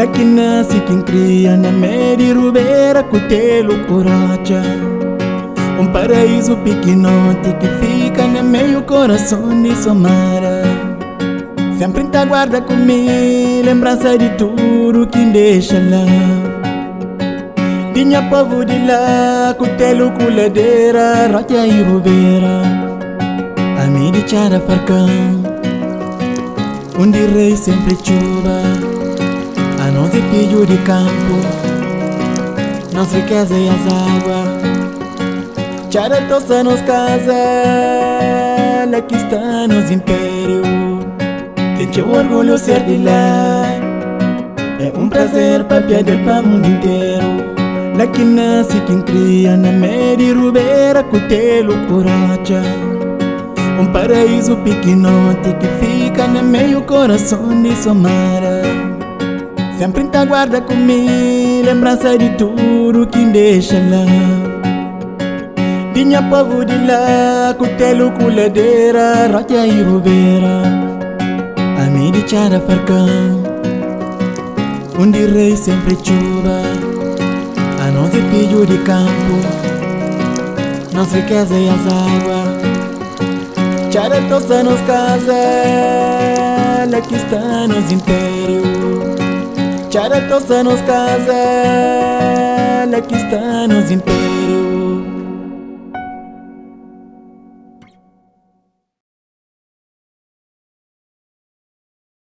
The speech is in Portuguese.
que nasce quem cria na média rubeira cutelo coracha. Paraíso pequenote que fica no meio coração de Somara. Sempre tá guarda comigo lembrança de tudo que deixa lá. Tinha povo de lá, cutelo com ladeira, rocha e rubeira. A mim de chara farcão, onde rei sempre chuva. A nós é filho de campo, nós riqueza e as águas. Chara tossa nos casa, aqui está nos império. Tem o orgulho ser de lá, é prazer para perder para o mundo inteiro. Lá que nasce quem cria na média rubeira cutelo coracha. Paraíso pequenote que fica no meio coração de Somara. Sempre tá guarda comigo lembrança de tudo que deixa lá. Tinha povo de lá, cutelo com ladeira, rocha e rubeira. A mim de chara farcão, onde rei sempre chuva. A nós é filho de campo, nós riqueza e as águas. Chara tossa nos casa, aqui está nos império. Chara tossa nos casa, aqui está nos império.